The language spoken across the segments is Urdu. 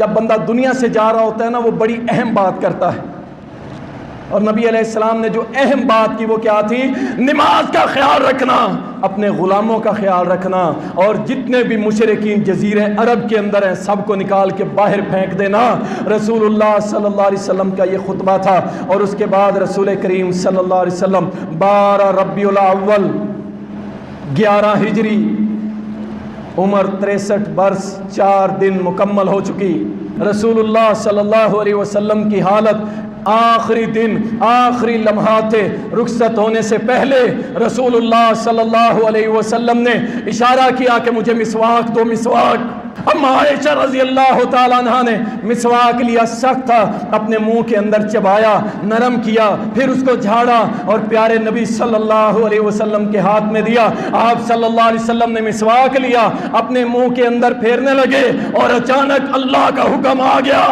جب بندہ دنیا سے جا رہا ہوتا ہے نا وہ بڑی اہم بات کرتا ہے، اور نبی علیہ السلام نے جو اہم بات کی وہ کیا تھی؟ نماز کا خیال رکھنا، اپنے غلاموں کا خیال رکھنا، اور جتنے بھی مشرکین جزیرے عرب کے اندر ہیں سب کو نکال کے باہر پھینک دینا۔ رسول اللہ صلی اللہ علیہ وسلم کا یہ خطبہ تھا، اور اس کے بعد رسول کریم صلی اللہ علیہ وسلم 12 ربیع الاول 11 ہجری، عمر 63 برس 4 دن مکمل ہو چکی، رسول اللہ صلی اللہ علیہ وسلم کی حالت آخری دن، آخری لمحات تھے، رخصت ہونے سے پہلے رسول اللہ صلی اللہ علیہ وسلم نے اشارہ کیا کہ مجھے مسواک دو، مسواک۔ اما عائشہ رضی اللہ تعالیٰ عنہ نے مسواک لیا، سخت تھا، اپنے منہ کے اندر چبایا، نرم کیا، پھر اس کو جھاڑا اور پیارے نبی صلی اللہ علیہ وسلم کے ہاتھ میں دیا۔ آپ صلی اللہ علیہ وسلم نے مسواک لیا، اپنے منہ کے اندر پھیرنے لگے، اور اچانک اللہ کا حکم آ گیا،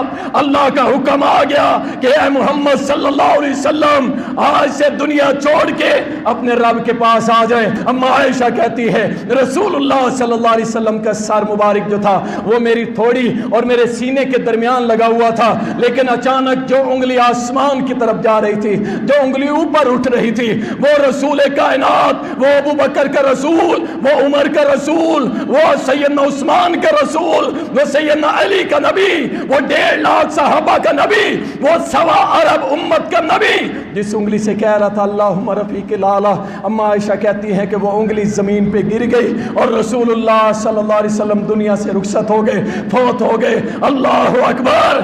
اللہ کا حکم آ گیا کہ اے محمد صلی اللہ علیہ وسلم آج سے دنیا چھوڑ کے اپنے رب کے پاس آ جائیں۔ اما عائشہ کہتی ہے رسول اللہ صلی اللہ علیہ وسلم کا سر مبارک جو تھا وہ میری تھوڑی اور میرے سینے کے درمیان لگا ہوا تھا، لیکن اچانک جو انگلی آسمان کی طرف جا رہی تھی، جو انگلی اوپر اٹھ رہی تھی، وہ رسول کائنات، وہ ابو بکر کا رسول، وہ عمر کا رسول، وہ سیدنا عثمان کا رسول، وہ سیدنا علی کا نبی، وہ 1.5 لاکھ صحابہ کا نبی، وہ 1.25 ارب امت کا نبی، جس انگلی سے کہہ رہا تھا اللہم رفیق الاعلی۔ اما عائشہ کہتی ہیں کہ وہ انگلی زمین پہ گر گئی، اور رسول اللہ صلی اللہ علیہ وسلم دنیا سے رخصت ہو گئے، فوت ہو گئے۔ اللہ اکبر۔